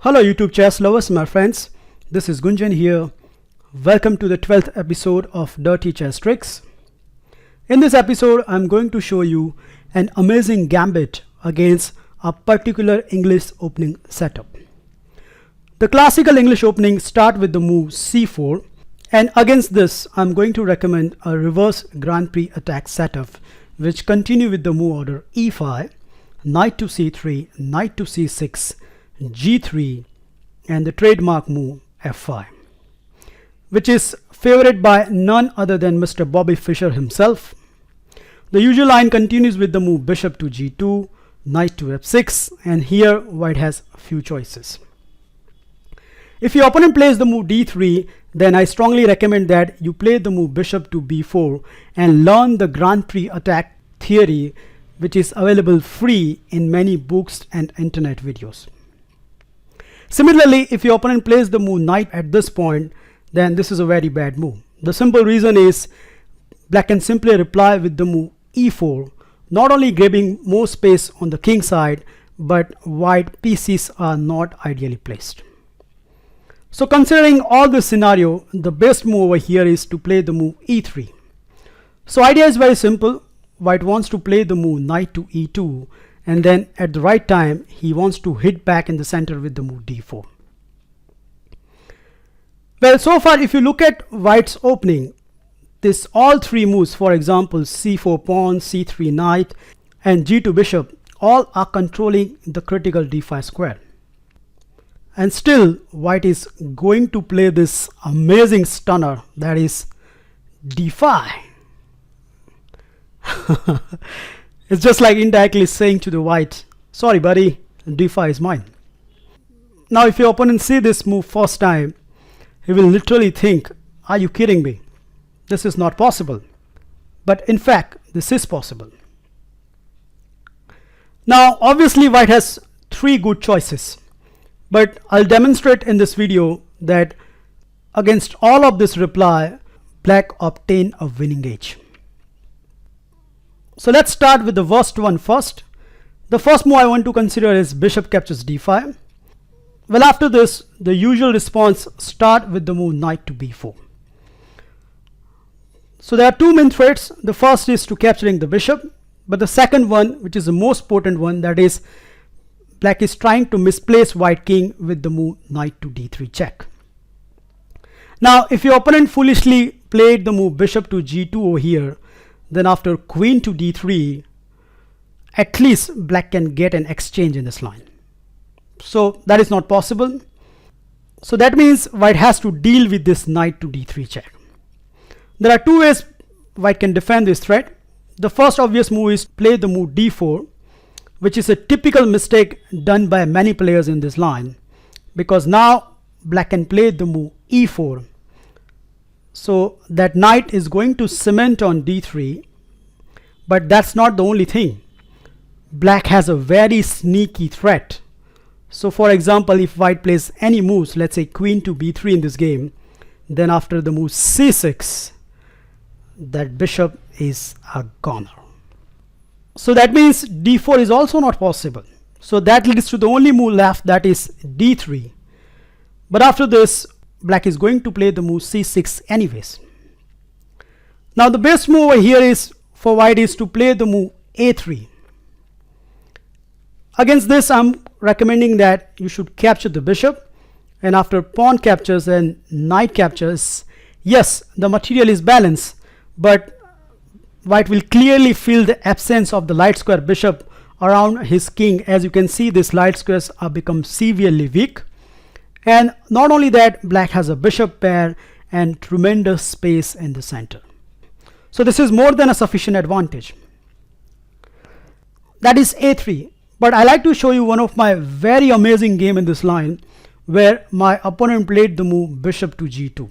Hello YouTube chess lovers, my friends. This is Gunjan here. Welcome to the 12th episode of Dirty Chess Tricks. In this episode, I'm going to show you an amazing gambit against a particular English opening setup. The classical English opening start with the move c4, and against this, I'm going to recommend a reverse Grand Prix attack setup which continue with the move order e5, knight to c3, knight to c6, g3, and the trademark move f5, which is favored by none other than Mr. Bobby Fischer himself. The usual line continues with the move bishop to g2, knight to f6, and here white has a few choices. If your opponent plays the move d3, then I strongly recommend that you play the move bishop to b4 and learn the Grand Prix attack theory, which is available free in many books and internet videos. Similarly, if your opponent plays the move knight at this point, then this is a very bad move. The simple reason is black can simply reply with the move e4, not only grabbing more space on the king side, but white pieces are not ideally placed. So considering all this scenario, the best move over here is to play the move e3. So idea is very simple. White wants to play the move knight to e2, and then at the right time he wants to hit back in the center with the move d4. Well, so far if you look at white's opening, this all three moves, for example c4 pawn, c3 knight, and g2 bishop, all are controlling the critical d5 square. And still white is going to play this amazing stunner, that is d5. It's just like indirectly saying to the white, sorry buddy, d5 is mine. Now if your opponent see this move first time, he will literally think, are you kidding me? This is not possible. But in fact, this is possible. Now obviously white has three good choices, but I'll demonstrate in this video that against all of this reply, black obtain a winning edge. So let's start with the worst one first. The first move I want to consider is bishop captures d5. Well, after this, the usual response start with the move knight to b4. So there are two main threats. The first is to capturing the bishop, but the second one, which is the most potent one, that is black is trying to misplace white king with the move knight to d3 check. Now if your opponent foolishly played the move bishop to g2 over here, then after queen to d3, at least black can get an exchange in this line. So that is not possible. So that means white has to deal with this knight to d3 check. There are two ways white can defend this threat. The first obvious move is play the move d4, which is a typical mistake done by many players in this line, because now black can play the move e4. So that knight is going to cement on d3, but that's not the only thing. Black has a very sneaky threat. So for example, if white plays any moves, let's say queen to b3 in this game, then after the move c6, that bishop is a goner. So that means d4 is also not possible. So that leads to the only move left, that is d3. But after this, black is going to play the move c6 anyways. Now the best move over here is for white is to play the move a3. Against this, I'm recommending that you should capture the bishop, and after pawn captures and knight captures, yes, the material is balanced, but white will clearly feel the absence of the light square bishop around his king. As you can see, these light squares are become severely weak. And not only that, black has a bishop pair and tremendous space in the center. So this is more than a sufficient advantage. That is a3. But I like to show you one of my very amazing game in this line where my opponent played the move bishop to g2.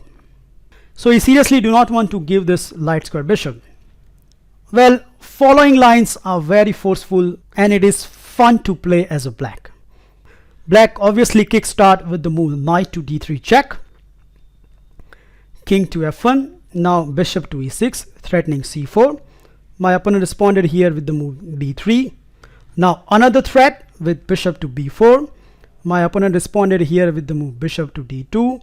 So he seriously do not want to give this light square bishop. Well, following lines are very forceful and it is fun to play as a black. Black obviously kickstart with the move knight to d3 check, king to f1, now bishop to e6, threatening c4. My opponent responded here with the move b3. Now another threat with bishop to b4, My opponent responded here with the move bishop to d2.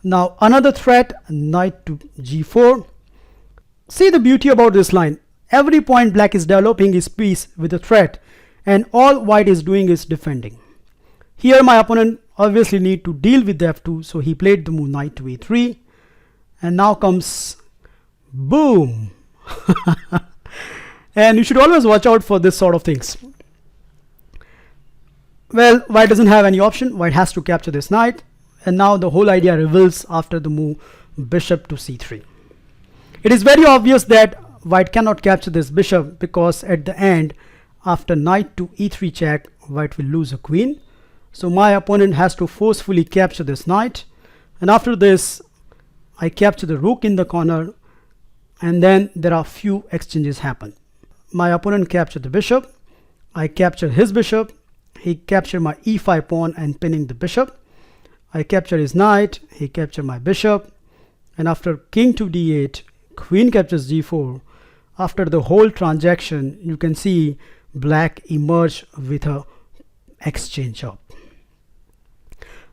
Now another threat, knight to g4. See the beauty about this line. Every point black is developing his piece with a threat, and all white is doing is defending. Here my opponent obviously need to deal with the f2, so he played the move knight to e3, and now comes boom. And you should always watch out for this sort of things. Well, white doesn't have any option. White has to capture this knight, and now the whole idea reveals after the move bishop to c3. It is very obvious that white cannot capture this bishop, because at the end, after knight to e3 check, white will lose a queen. So my opponent has to forcefully capture this knight, and after this I capture the rook in the corner, and then there are few exchanges happen. My opponent captured the bishop, I captured his bishop, he captured my e5 pawn and pinning the bishop. I captured his knight, he captured my bishop, and after king to d8, queen captures g4. After the whole transaction, you can see black emerge with a exchange up.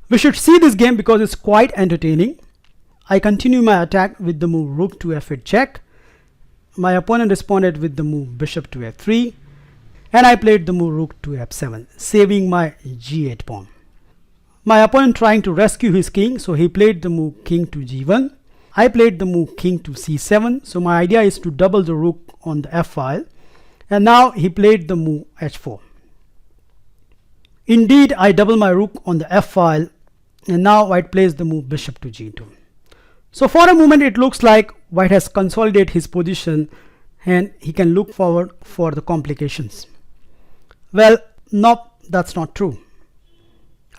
We should see this game because it's quite entertaining. I continue my attack with the move rook to f8 check. My opponent responded with the move bishop to f3, and I played the move rook to f7, saving my g8 pawn. My opponent trying to rescue his king, so he played the move king to g1. I played the move king to c7, so my idea is to double the rook on the f file, and now he played the move h4. Indeed, I double my rook on the f file, and now white plays the move bishop to g2. So for a moment it looks like white has consolidated his position and he can look forward for the complications. Well, no, that's not true.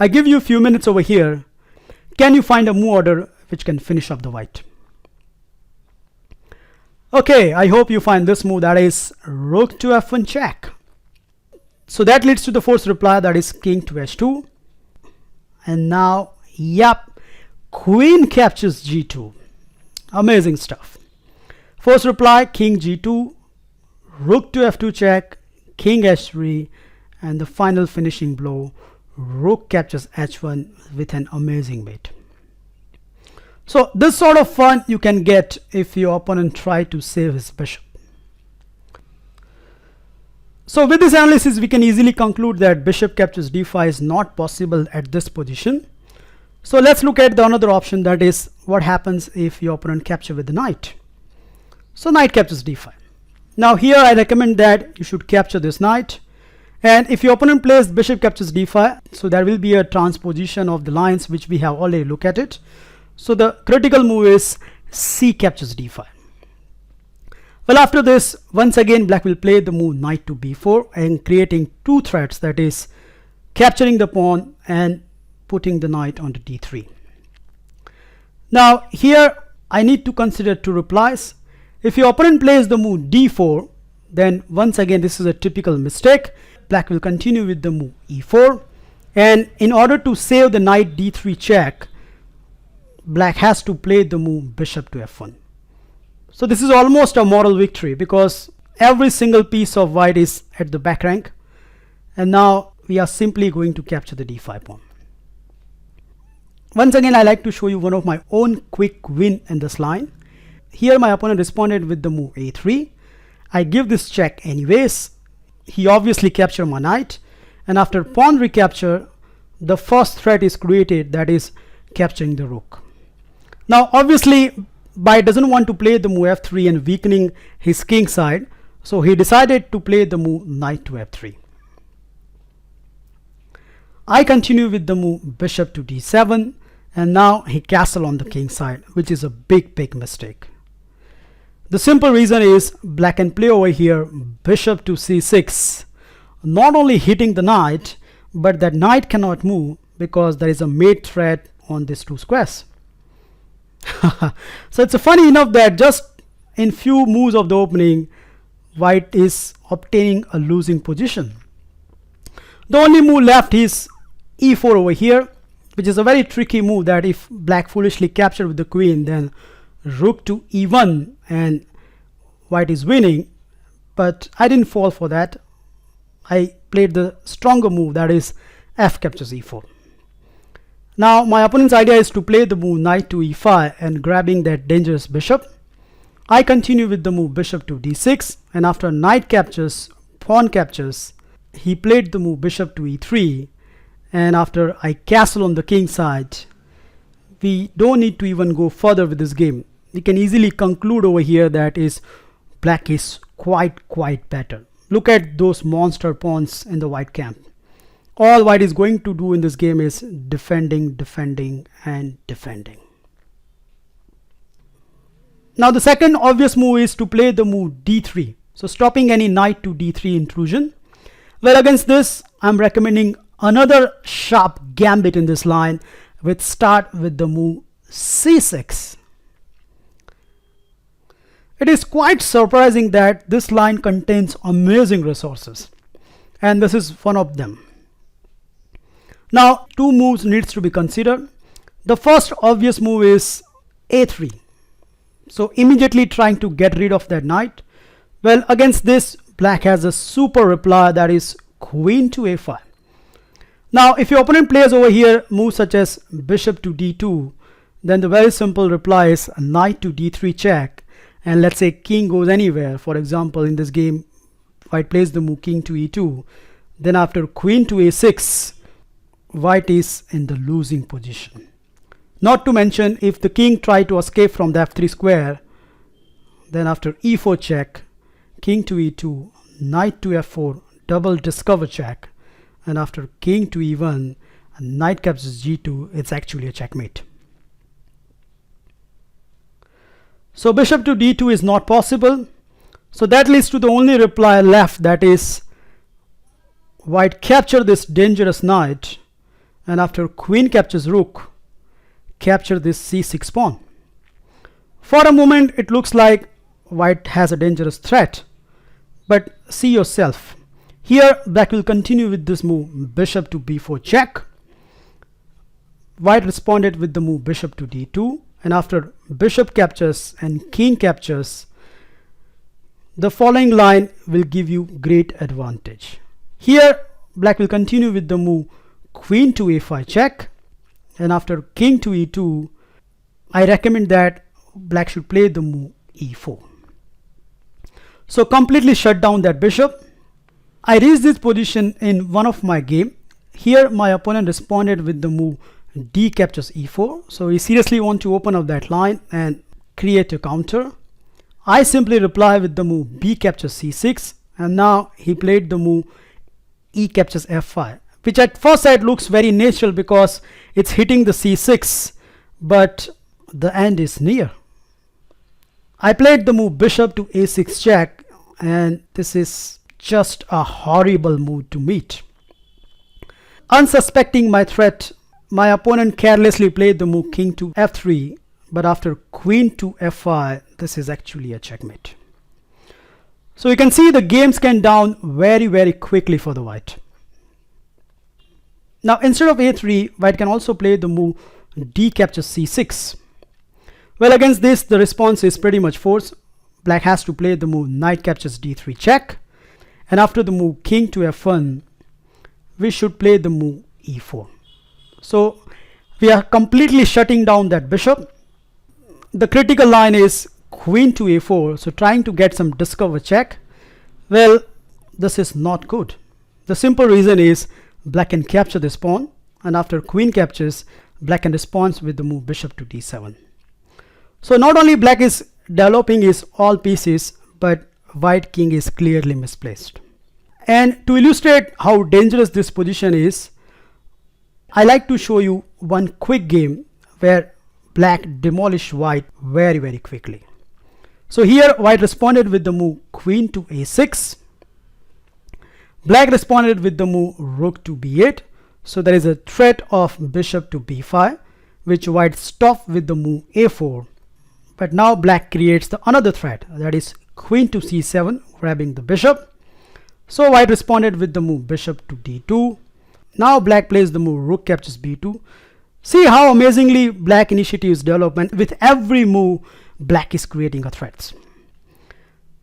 I give you a few minutes over here. Can you find a move order which can finish up the white? Okay, I hope you find this move, that is rook to f1 check. So that leads to the forced reply, that is king to h2. And now, yep, queen captures g2. Amazing stuff. Forced reply, king g2, rook to f2 check, king h3, and the final finishing blow, rook captures h1 with an amazing mate. So this sort of fun you can get if your opponent try to save his bishop. So with this analysis, we can easily conclude that bishop captures d5 is not possible at this position. So let's look at the another option, that is what happens if your opponent captures with the knight. So knight captures d5. Now here I recommend that you should capture this knight, and if your opponent plays bishop captures d5, so there will be a transposition of the lines which we have already looked at it. So the critical move is c captures d5. Well, after this, once again black will play the move knight to b4 and creating two threats, that is capturing the pawn and putting the knight onto d3. Now here I need to consider two replies. If your opponent plays the move d4, then once again this is a typical mistake. Black will continue with the move e4, and in order to save the knight d3 check, black has to play the move bishop to f1. So this is almost a moral victory because every single piece of white is at the back rank, and now we are simply going to capture the d5 pawn. Once again, I like to show you one of my own quick win in this line. Here my opponent responded with the move a3. I give this check anyways. He obviously captured my knight, and after pawn recapture, the first threat is created, that is capturing the rook. Now obviously White doesn't want to play the move f3 and weakening his king side, so he decided to play the move knight to f3. I continue with the move bishop to d7, and now he castle on the king side, which is a big mistake. The simple reason is black can play over here bishop to c6, not only hitting the knight, but that knight cannot move because there is a mate threat on these two squares. So it's funny enough that just in few moves of the opening, white is obtaining a losing position. The only move left is e4 over here, which is a very tricky move, that if black foolishly captured with the queen, then rook to e1 and white is winning. But I didn't fall for that. I played the stronger move, that is f captures e4. Now my opponent's idea is to play the move knight to e5 and grabbing that dangerous bishop. I continue with the move bishop to d6, and after knight captures, pawn captures, he played the move bishop to e3, and after I castle on the king side, we don't need to even go further with this game. We can easily conclude over here that is black is quite better. Look at those monster pawns in the white camp. All white is going to do in this game is defending and defending. Now the second obvious move is to play the move d3, so stopping any knight to d3 intrusion. Well, against this I'm recommending another sharp gambit in this line, with start with the move c6. It is quite surprising that this line contains amazing resources, and this is one of them. Now two moves needs to be considered. The first obvious move is a3, so immediately trying to get rid of that knight. Well, against this black has a super reply, that is queen to a5. Now if your opponent plays over here moves such as bishop to d2, then the very simple reply is knight to d3 check, and let's say king goes anywhere. For example, in this game white plays the move king to e2, then after queen to a6, white is in the losing position. Not to mention, if the king try to escape from the f3 square, then after e4 check, king to e2, knight to f4, double discover check, and after king to e1, knight captures g2, it's actually a checkmate. So bishop to d2 is not possible. So that leads to the only reply left, that is white capture this dangerous knight, and after queen captures rook, capture this c6 pawn. For a moment it looks like white has a dangerous threat, but see yourself. Here black will continue with this move bishop to b4 check. White responded with the move bishop to d2, and after bishop captures and king captures, the following line will give you great advantage. Here black will continue with the move queen to a5 check, and after king to e2, I recommend that black should play the move e4. So completely shut down that bishop. I reached this position in one of my game. Here my opponent responded with the move d captures e4, so he seriously want to open up that line and create a counter. I simply reply with the move b captures c6, and now he played the move e captures f5, which at first sight looks very natural because it's hitting the c6, but the end is near. I played the move bishop to a6 check, and this is just a horrible move to meet. Unsuspecting my threat, my opponent carelessly played the move king to f3, but after queen to f5, this is actually a checkmate. So you can see the games can down very quickly for the white. Now instead of a3, white can also play the move d captures c6. Well, against this the response is pretty much forced. Black has to play the move knight captures d3 check, and after the move king to f1, we should play the move e4. So we are completely shutting down that bishop. The critical line is queen to a4, so trying to get some discover check. Well, this is not good. The simple reason is black can capture this pawn, and after queen captures, black can respond with the move bishop to d7. So not only black is developing his all pieces, but white king is clearly misplaced. And to illustrate how dangerous this position is, I like to show you one quick game where black demolished white very quickly. So here white responded with the move queen to a6. Black responded with the move rook to b8. So there is a threat of bishop to b5, which white stopped with the move a4. But now black creates the another threat, that is queen to c7, grabbing the bishop. So white responded with the move bishop to d2. Now black plays the move rook captures b2. See how amazingly black initiative is development. With every move, black is creating a threat.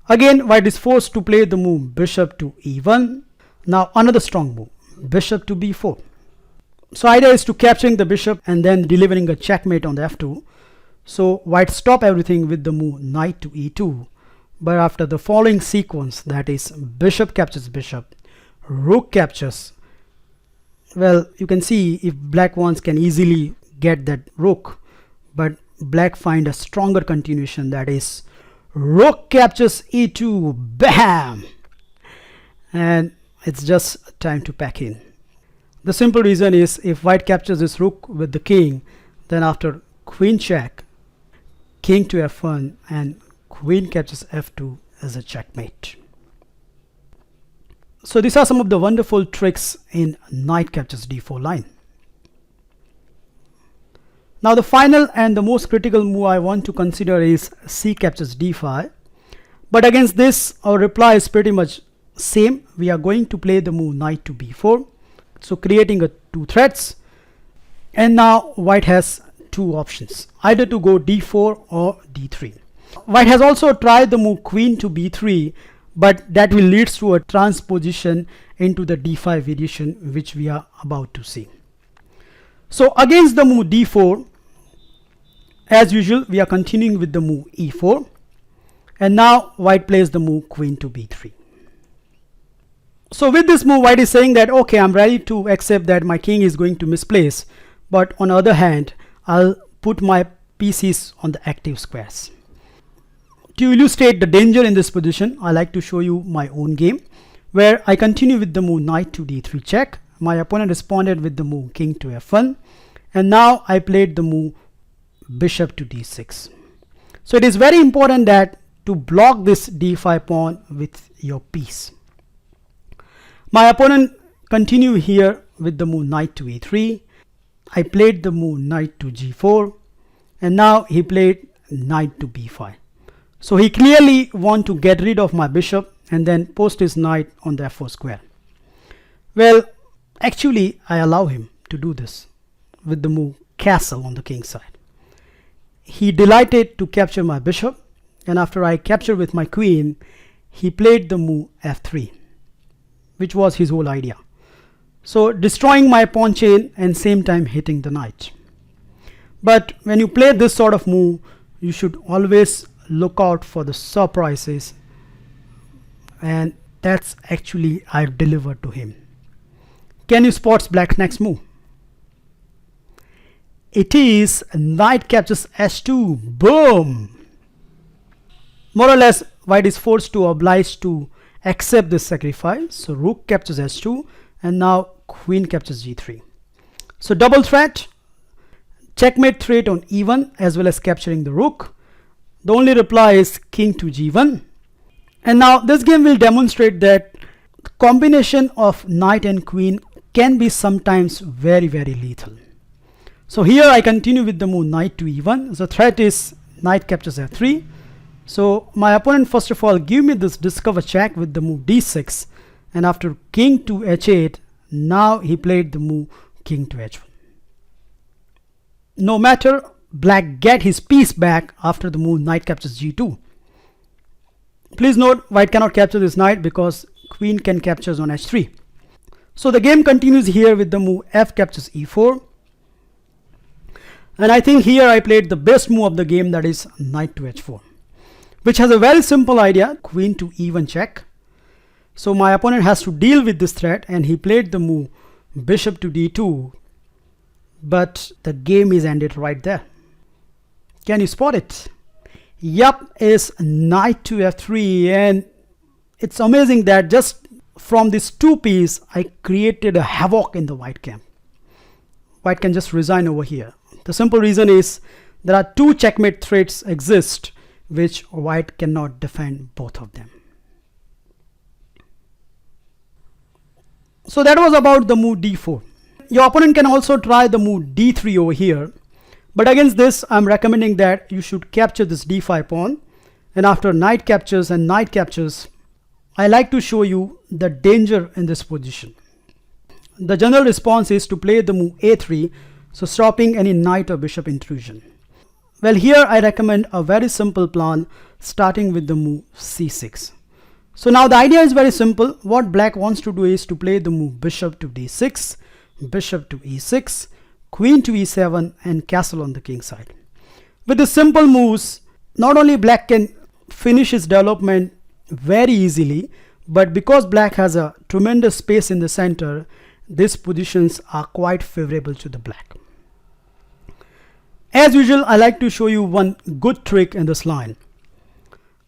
Again, white is forced to play the move bishop to e1. Now another strong move, bishop to b4. So idea is to capturing the bishop and then delivering a checkmate on the f2. So white stop everything with the move knight to e2. But after the following sequence, that is bishop captures bishop, rook captures, well, you can see if black wants can easily get that rook, but black find a stronger continuation, that is rook captures e2, bam, and it's just time to pack in. The simple reason is if white captures this rook with the king, then after queen check, king to f1 and queen captures f2 as a checkmate. So these are some of the wonderful tricks in knight captures d4 line. Now the final and the most critical move I want to consider is c captures d5. But against this, our reply is pretty much same. We are going to play the move knight to b4. So creating a two threats. And now white has two options, either to go d4 or d3. White has also tried the move queen to b3, but that will lead to a transposition into the d5 variation, which we are about to see. So against the move d4, as usual, we are continuing with the move e4, and now white plays the move queen to b3. So with this move, white is saying that okay, I'm ready to accept that my king is going to misplace, but on the other hand, I'll put my pieces on the active squares. To illustrate the danger in this position, I like to show you my own game, where I continue with the move knight to d3 check. My opponent responded with the move king to f1, and now I played the move bishop to d6. So it is very important that to block this d5 pawn with your piece. My opponent continued here with the move knight to e3. I played the move knight to g4, and now he played knight to b5. So he clearly wants to get rid of my bishop and then post his knight on the f4 square. Well, actually I allow him to do this with the move castle on the king side. He delighted to capture my bishop, and after I capture with my queen, he played the move f3, which was his whole idea. So destroying my pawn chain and same time hitting the knight. But when you play this sort of move, you should always look out for the surprises, and that's actually I delivered to him. Can you spot black's next move? It is knight captures s2, boom. More or less white is forced to obliged to accept this sacrifice. So rook captures s2, and now queen captures g3. So double threat, checkmate threat on e1 as well as capturing the rook. The only reply is king to g1. And now this game will demonstrate that the combination of knight and queen can be sometimes very, very lethal. So here I continue with the move knight to e1. The threat is knight captures f3. So my opponent first of all give me this discover check with the move d6, and after king to h8, now he played the move king to h1. No matter, black get his piece back after the move knight captures g2. Please note, white cannot capture this knight because queen can capture on h3. So the game continues here with the move f captures e4. And I think here I played the best move of the game, that is knight to h4, which has a very simple idea, queen to e1 check. So my opponent has to deal with this threat, and he played the move bishop to d2, but the game is ended right there. Can you spot it? Yup, is knight to f3, and it's amazing that just from this two piece I created a havoc in the white camp. White can just resign over here. The simple reason is there are two checkmate threats exist which white cannot defend both of them. So that was about the move d4. Your opponent can also try the move d3 over here, but against this I'm recommending that you should capture this d5 pawn, and after knight captures and knight captures, I like to show you the danger in this position. The general response is to play the move a3, so stopping any knight or bishop intrusion. Well, here I recommend a very simple plan starting with the move c6. So now the idea is very simple. What black wants to do is to play the move bishop to d6. bishop to e6, queen to e7, and castle on the king side. With the simple moves, not only black can finish his development very easily, but because black has a tremendous space in the center, these positions are quite favorable to the black. As usual, I like to show you one good trick in this line.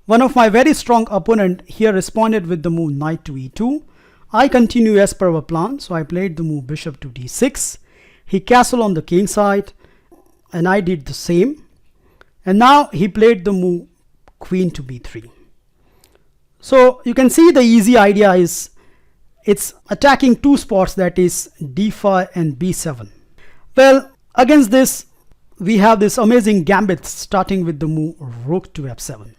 One of my very strong opponent here responded with the move knight to e2. I continue as per our plan, so I played the move bishop to d6. He castled on the king side, and I did the same. And now he played the move queen to b3. So you can see the easy idea is it's attacking two spots, that is d5 and b7. Well, against this, we have this amazing gambit starting with the move rook to f7.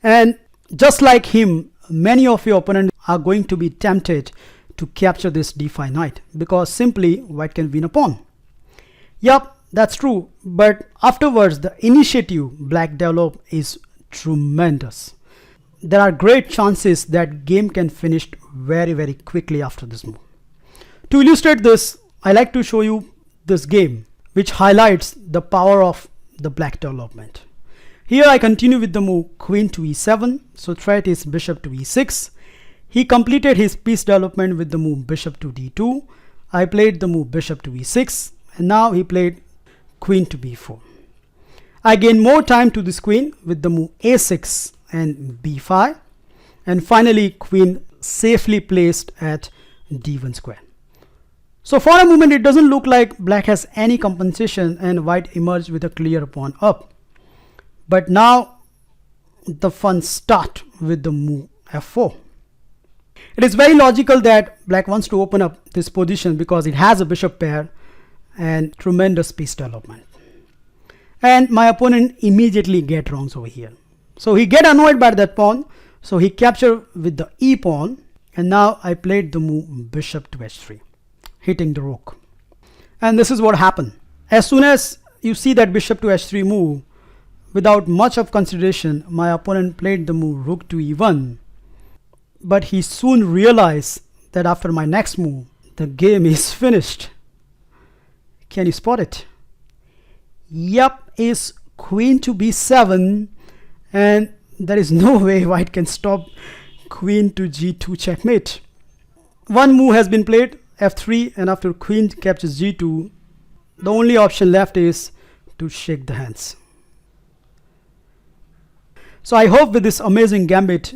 And just like him, many of your opponents are going to be tempted to capture this d5 knight because simply white can win a pawn. Yup, that's true, but afterwards the initiative black develop is tremendous. There are great chances that game can finish very quickly after this move. To illustrate this, I like to show you this game which highlights the power of the black development. Here I continue with the move queen to e7, so threat is bishop to e6. He completed his piece development with the move bishop to d2. I played the move bishop to e6, and now he played queen to b4. I gained more time to this queen with the move a6 and b5, and finally queen safely placed at d1 square. So for a moment it doesn't look like black has any compensation and white emerged with a clear pawn up. But now the fun starts with the move f4. It is very logical that black wants to open up this position because it has a bishop pair and tremendous piece development. And my opponent immediately get wrongs over here. So he get annoyed by that pawn, so he captured with the e pawn, and now I played the move bishop to h3, hitting the rook. And this is what happened. As soon as you see that bishop to h3 move, without much of consideration, my opponent played the move rook to e1. But he soon realized that after my next move, the game is finished. Can you spot it? Yup, is queen to b7, and there is no way white can stop queen to g2 checkmate. One move has been played, f3, and after queen captures g2, the only option left is to shake the hands. So I hope with this amazing gambit,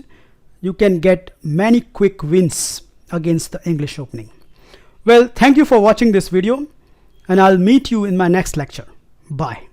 you can get many quick wins against the English opening. Well, thank you for watching this video, and I'll meet you in my next lecture. Bye.